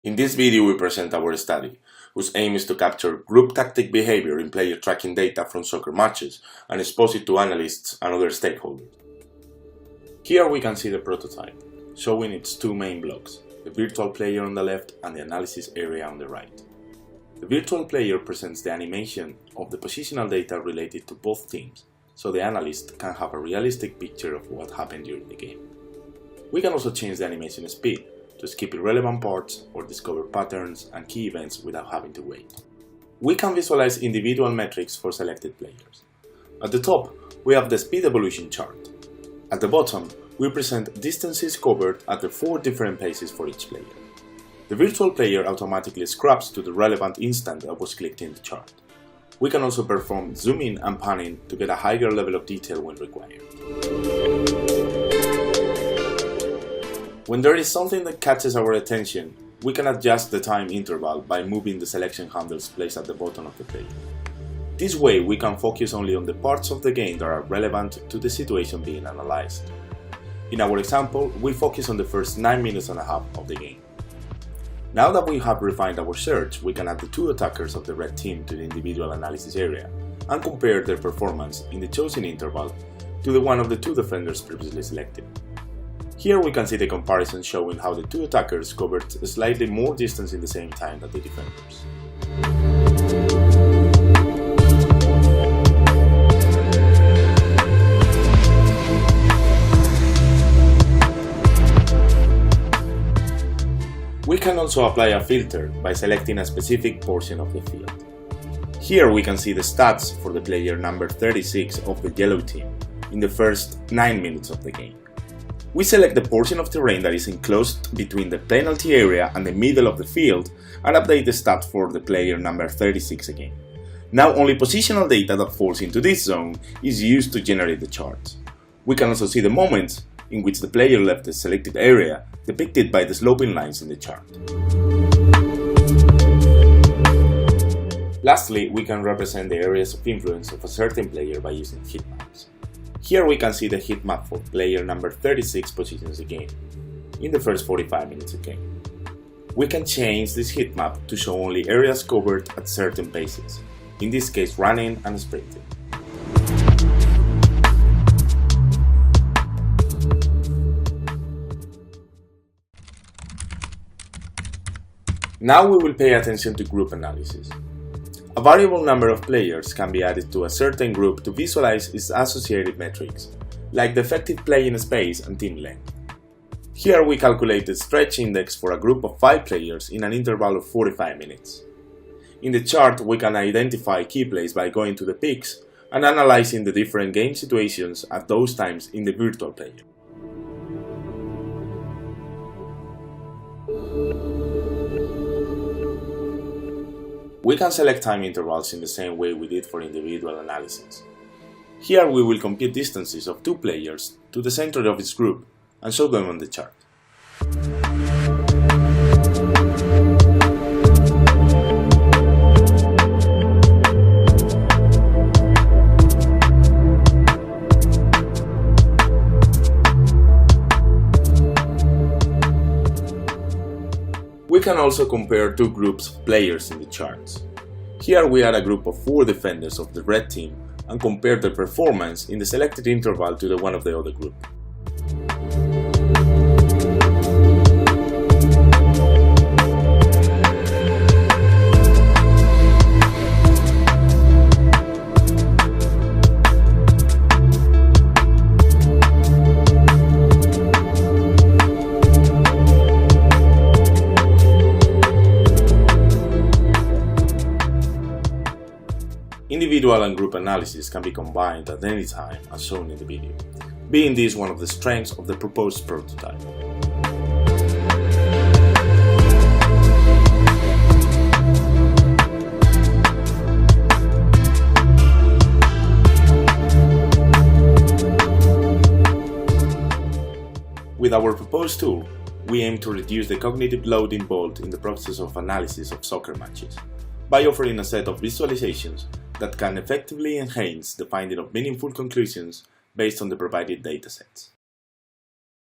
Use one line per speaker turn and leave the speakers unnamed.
In this video we present our study, whose aim is to capture group tactic behavior in player tracking data from soccer matches and expose it to analysts and other stakeholders. Here we can see the prototype, showing its two main blocks, the virtual player on the left and the analysis area on the right. The virtual player presents the animation of the positional data related to both teams, so the analyst can have a realistic picture of what happened during the game. We can also change the animation speed to skip irrelevant parts or discover patterns and key events without having to wait. We can visualize individual metrics for selected players. At the top, we have the speed evolution chart. At the bottom, we present distances covered at the 4 different paces for each player. The virtual player automatically scrubs to the relevant instant that was clicked in the chart. We can also perform zooming and panning to get a higher level of detail when required. When there is something that catches our attention, we can adjust the time interval by moving the selection handles placed at the bottom of the player. This way we can focus only on the parts of the game that are relevant to the situation being analyzed. In our example, we focus on the first 9 minutes and a half of the game. Now that we have refined our search, we can add the 2 attackers of the red team to the individual analysis area and compare their performance in the chosen interval to the one of the 2 defenders previously selected. Here we can see the comparison showing how the 2 attackers covered slightly more distance in the same time than the defenders. We can also apply a filter by selecting a specific portion of the field. Here we can see the stats for the player number 36 of the yellow team in the first 9 minutes of the game. We select the portion of terrain that is enclosed between the penalty area and the middle of the field and update the stats for the player number 36 again. Now only positional data that falls into this zone is used to generate the charts. We can also see the moments in which the player left the selected area, depicted by the sloping lines in the chart. Lastly, we can represent the areas of influence of a certain player by using heat maps. Here we can see the heat map for player number 36 positions a game, in the first 45 minutes of game. We can change this heat map to show only areas covered at certain paces, in this case running and sprinting. Now we will pay attention to group analysis. A variable number of players can be added to a certain group to visualize its associated metrics, like the effective playing space and team length. Here we calculate the stretch index for a group of 5 players in an interval of 45 minutes. In the chart we can identify key plays by going to the peaks and analyzing the different game situations at those times in the virtual player. We can select time intervals in the same way we did for individual analysis. Here we will compute distances of 2 players to the center of each group and show them on the chart. We can also compare 2 groups of players in the charts. Here we add a group of 4 defenders of the red team and compare their performance in the selected interval to the one of the other group. Individual and group analysis can be combined at any time as shown in the video, being this one of the strengths of the proposed prototype. With our proposed tool, we aim to reduce the cognitive load involved in the process of analysis of soccer matches by offering a set of visualizations that can effectively enhance the finding of meaningful conclusions based on the provided datasets.